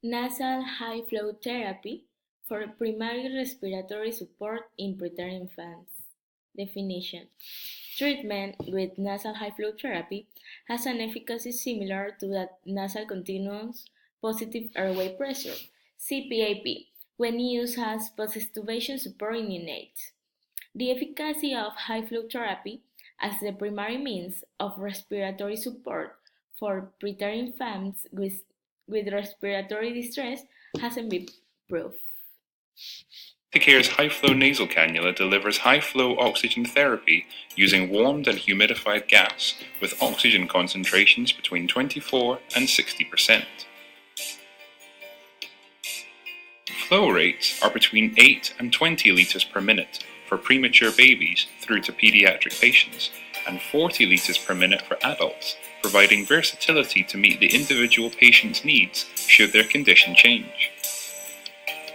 Nasal high-flow therapy for primary respiratory support in preterm infants. Definition: treatment with nasal high-flow therapy has an efficacy similar to that nasal continuous positive airway pressure (CPAP) when used as post-extubation support in neonates. The efficacy of high-flow therapy as the primary means of respiratory support for preterm infants with respiratory distress hasn't been proved. Preterm's high-flow nasal cannula delivers high-flow oxygen therapy using warmed and humidified gas with oxygen concentrations between 24 and 60%. Flow rates are between 8 and 20 litres per minute for premature babies through to pediatric patients, and 40 litres per minute for adults, providing versatility to meet the individual patient's needs should their condition change.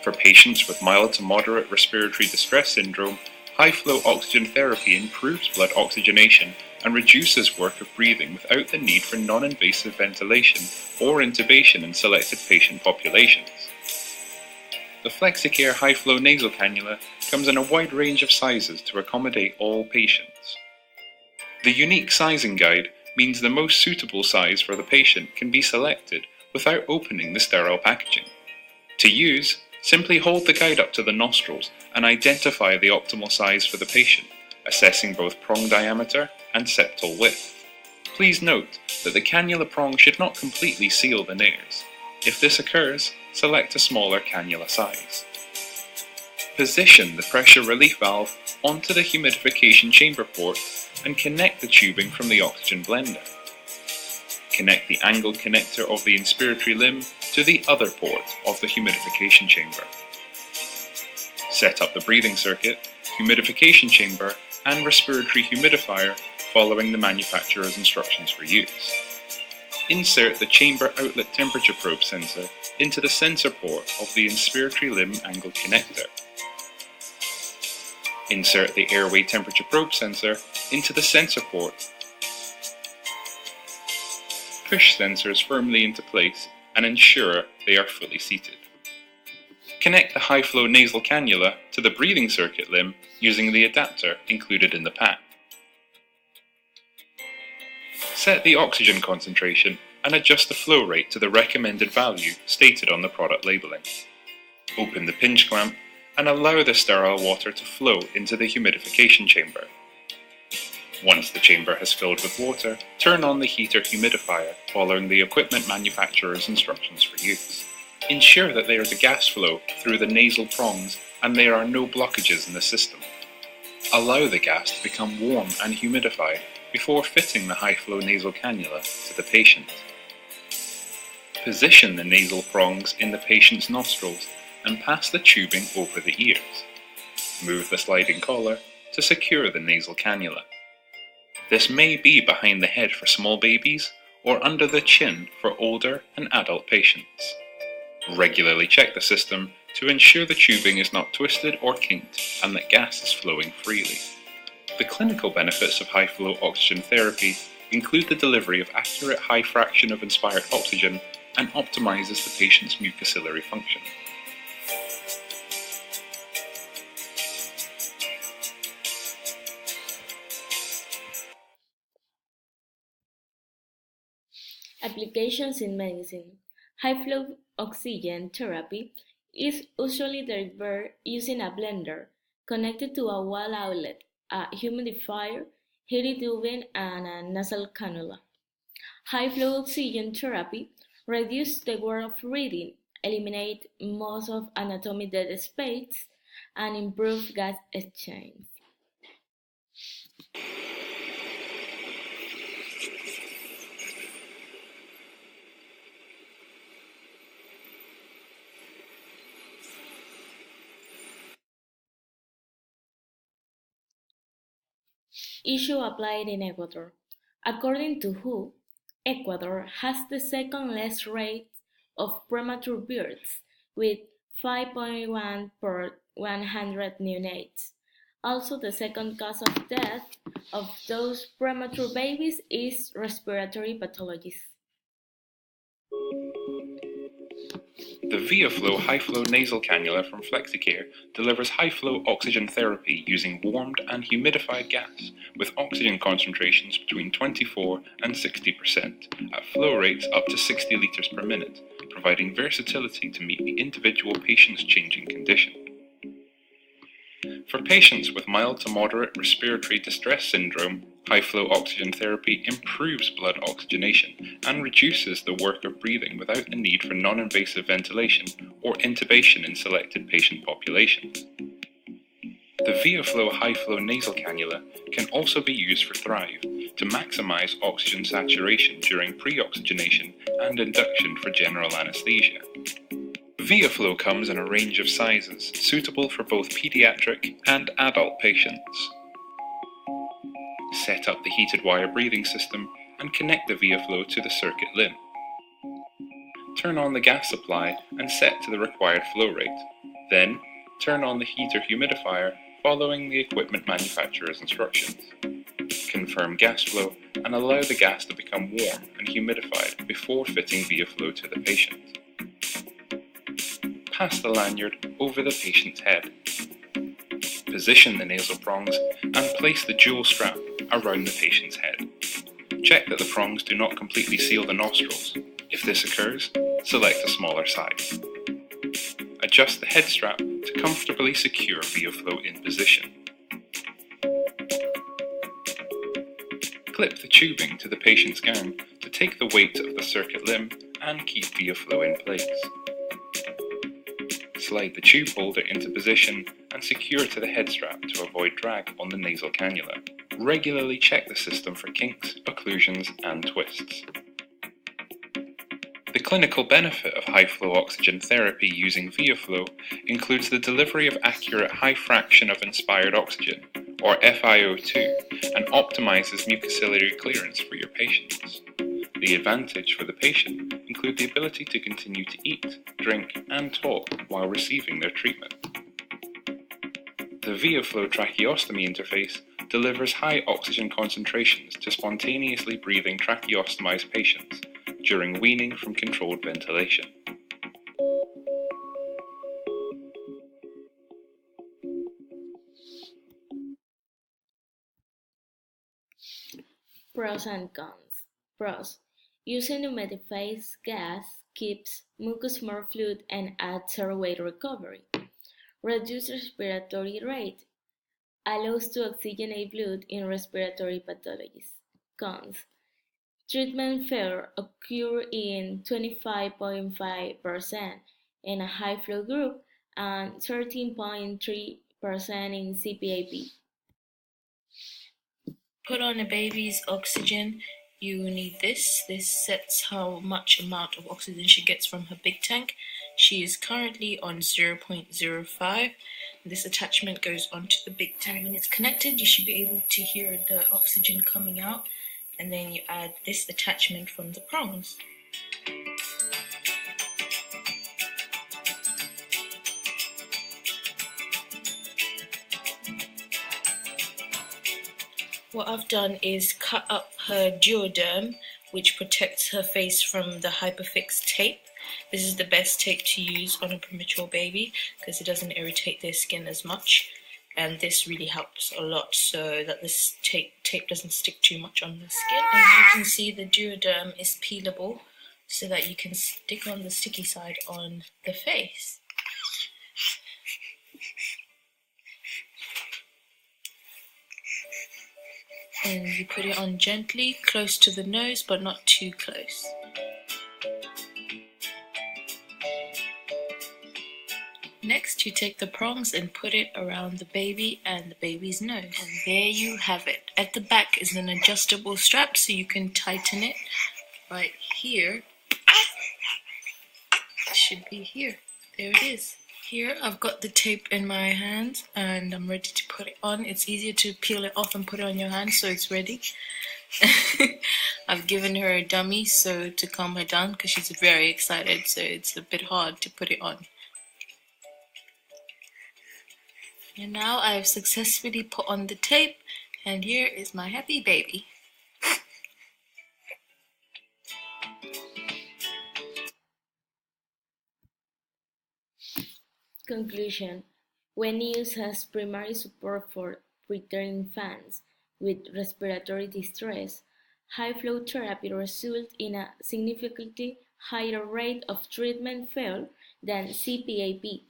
For patients with mild to moderate respiratory distress syndrome, high-flow oxygen therapy improves blood oxygenation and reduces work of breathing without the need for non-invasive ventilation or intubation in selected patient populations. The Flexicare high-flow nasal cannula comes in a wide range of sizes to accommodate all patients. The unique sizing guide means the most suitable size for the patient can be selected without opening the sterile packaging. To use, simply hold the guide up to the nostrils and identify the optimal size for the patient, assessing both prong diameter and septal width. Please note that the cannula prong should not completely seal the nares. If this occurs, select a smaller cannula size. Position the pressure relief valve onto the humidification chamber port and connect the tubing from the oxygen blender. Connect the angled connector of the inspiratory limb to the other port of the humidification chamber. Set up the breathing circuit, humidification chamber, and respiratory humidifier following the manufacturer's instructions for use. Insert the chamber outlet temperature probe sensor into the sensor port of the inspiratory limb angled connector. Insert the airway temperature probe sensor into the sensor port. Push sensors firmly into place and ensure they are fully seated. Connect the high-flow nasal cannula to the breathing circuit limb using the adapter included in the pack. Set the oxygen concentration and adjust the flow rate to the recommended value stated on the product labeling. Open the pinch clamp and allow the sterile water to flow into the humidification chamber. Once the chamber has filled with water, turn on the heater humidifier following the equipment manufacturer's instructions for use. Ensure that there is a gas flow through the nasal prongs and there are no blockages in the system. Allow the gas to become warm and humidified before fitting the high-flow nasal cannula to the patient. Position the nasal prongs in the patient's nostrils and pass the tubing over the ears. Move the sliding collar to secure the nasal cannula. This may be behind the head for small babies or under the chin for older and adult patients. Regularly check the system to ensure the tubing is not twisted or kinked and that gas is flowing freely. The clinical benefits of high-flow oxygen therapy include the delivery of accurate high fraction of inspired oxygen and optimizes the patient's mucociliary function. Applications in medicine. High-flow oxygen therapy is usually delivered using a blender connected to a wall outlet, a humidifier, heated tubing, and a nasal cannula. High-flow oxygen therapy reduces the work of reading, eliminates most of anatomy dead space, and improves gas exchange. Issue applied in Ecuador. According to WHO, Ecuador has the second less rate of premature births, with 5.1 per 100 neonates. Also, the second cause of death of those premature babies is respiratory pathologies. The ViaFlow high-flow nasal cannula from Flexicare delivers high-flow oxygen therapy using warmed and humidified gas with oxygen concentrations between 24 and 60% at flow rates up to 60 litres per minute, providing versatility to meet the individual patient's changing condition. For patients with mild to moderate respiratory distress syndrome, high-flow oxygen therapy improves blood oxygenation and reduces the work of breathing without the need for non-invasive ventilation or intubation in selected patient populations. The ViaFlow high-flow nasal cannula can also be used for Thrive to maximize oxygen saturation during pre-oxygenation and induction for general anesthesia. ViaFlow comes in a range of sizes, suitable for both pediatric and adult patients. Set up the heated wire breathing system and connect the ViaFlow to the circuit limb. Turn on the gas supply and set to the required flow rate. Then, turn on the heater humidifier following the equipment manufacturer's instructions. Confirm gas flow and allow the gas to become warm and humidified before fitting ViaFlow to the patient. Pass the lanyard over the patient's head. Position the nasal prongs and place the dual strap around the patient's head. Check that the prongs do not completely seal the nostrils. If this occurs, select a smaller size. Adjust the head strap to comfortably secure ViaFlow in position. Clip the tubing to the patient's gown to take the weight of the circuit limb and keep ViaFlow in place. Slide the tube holder into position and secure to the head strap to avoid drag on the nasal cannula. Regularly check the system for kinks, occlusions, and twists. The clinical benefit of high-flow oxygen therapy using ViaFlow includes the delivery of accurate high fraction of inspired oxygen, or FiO2, and optimizes mucociliary clearance for your patients. The advantage for the patient include the ability to continue to eat, drink, and talk while receiving their treatment. The ViaFlow tracheostomy interface delivers high oxygen concentrations to spontaneously breathing tracheostomized patients during weaning from controlled ventilation. Pros and cons. Pros. Using humidified gas keeps mucus more fluid and adds airway recovery. Reduce respiratory rate. Allows to oxygenate blood in respiratory pathologies. Cons. Treatment failure occur in 25.5% in a high-flow group and 13.3% in CPAP. Put on a baby's oxygen. You need this. This sets how much amount of oxygen she gets from her big tank. She is currently on 0.05. This attachment goes onto the big tank. When it's connected, you should be able to hear the oxygen coming out. And then you add this attachment from the prongs. What I've done is cut up her duoderm, which protects her face from the hyperfix tape. This is the best tape to use on a premature baby because it doesn't irritate their skin as much. And this really helps a lot so that this tape doesn't stick too much on the skin. As you can see, the duoderm is peelable so that you can stick on the sticky side on the face. And you put it on gently, close to the nose, but not too close. Next, you take the prongs and put it around the baby and the baby's nose. And there you have it. At the back is an adjustable strap so you can tighten it right here. It should be here. There it is. Here I've got the tape in my hand and I'm ready to put it on. It's easier to peel it off and put it on your hand so it's ready. I've given her a dummy so to calm her down because she's very excited, so it's a bit hard to put it on. And now I've successfully put on the tape and here is my happy baby. Conclusion: when used as primary support for preterm infants with respiratory distress, high-flow therapy results in a significantly higher rate of treatment failure than CPAP.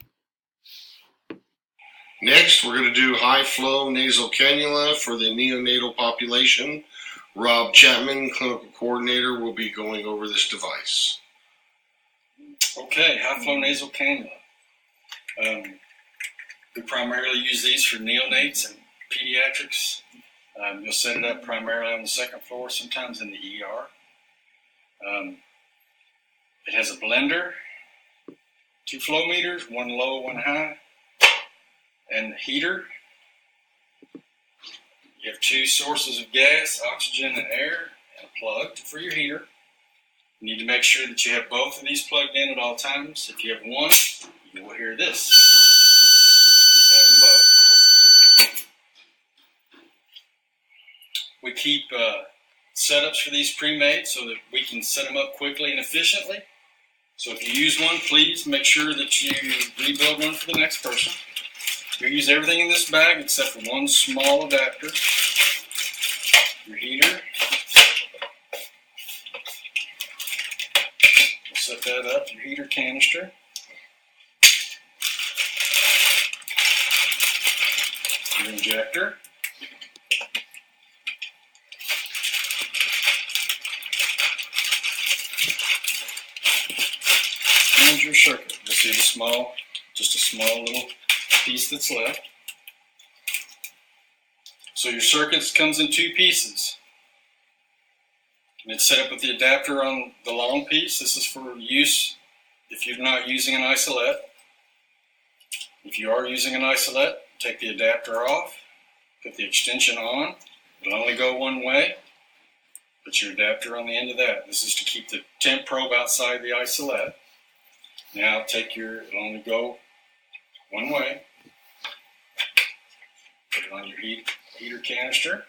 Next, we're going to do high-flow nasal cannula for the neonatal population. Rob Chapman, clinical coordinator, will be going over this device. Okay, high-flow nasal cannula. We primarily use these for neonates and pediatrics. You'll set it up primarily on the second floor, sometimes in the ER. It has a blender, 2 flow meters, one low, one high, and a heater. You have 2 sources of gas, oxygen and air, and a plug for your heater. You need to make sure that you have both of these plugged in at all times. If you have one, you will hear this. We keep setups for these pre-made so that we can set them up quickly and efficiently. So if you use one, please make sure that you rebuild one for the next person. You use everything in this bag except for one small adapter. Your heater. We'll set that up, your heater canister. Your injector. And your circuit. You'll see just a small little piece that's left. So your circuit comes in 2 pieces. And it's set up with the adapter on the long piece. This is for use if you're not using an isolette. If you are using an isolette, take the adapter off, put the extension on. It'll only go one way. Put your adapter on the end of that. This is to keep the temp probe outside the isolette. Now it'll only go one way. Put it on your heater canister.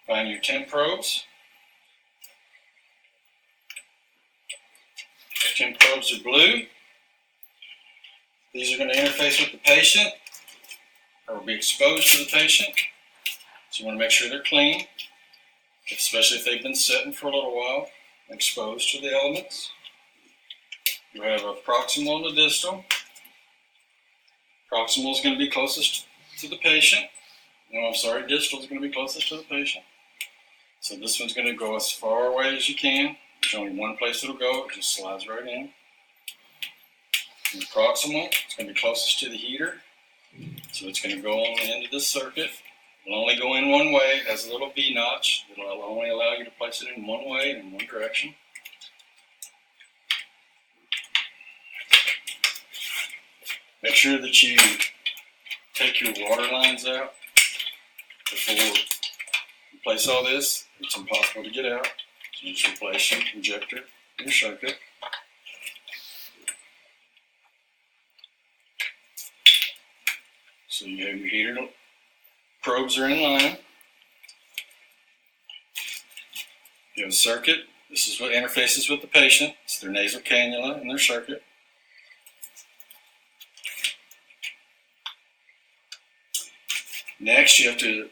Find your temp probes. Temp probes are blue. These are going to interface with the patient or be exposed to the patient. So you want to make sure they're clean, especially if they've been sitting for a little while, exposed to the elements. You have a proximal and a distal. Proximal is going to be closest to the patient. Distal is going to be closest to the patient. So this one's going to go as far away as you can. There's only one place it'll go. It just slides right in. And the proximal is going to be closest to the heater. So it's going to go on the end of this circuit. It'll only go in one way. It has a little V notch. It'll only allow you to place it in one way and in one direction. Make sure that you take your water lines out before you place all this. It's impossible to get out. So you just replace your injector and your circuit. So you have your heater probes are in line. You have a circuit. This is what interfaces with the patient. It's their nasal cannula and their circuit. Next, you have to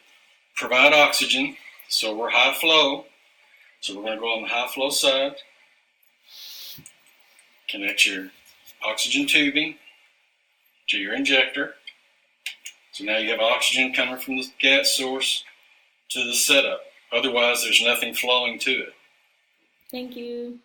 provide oxygen. So we're high flow. So we're going to go on the high flow side. Connect your oxygen tubing to your injector. So now you have oxygen coming from the gas source to the setup. Otherwise, there's nothing flowing to it. Thank you.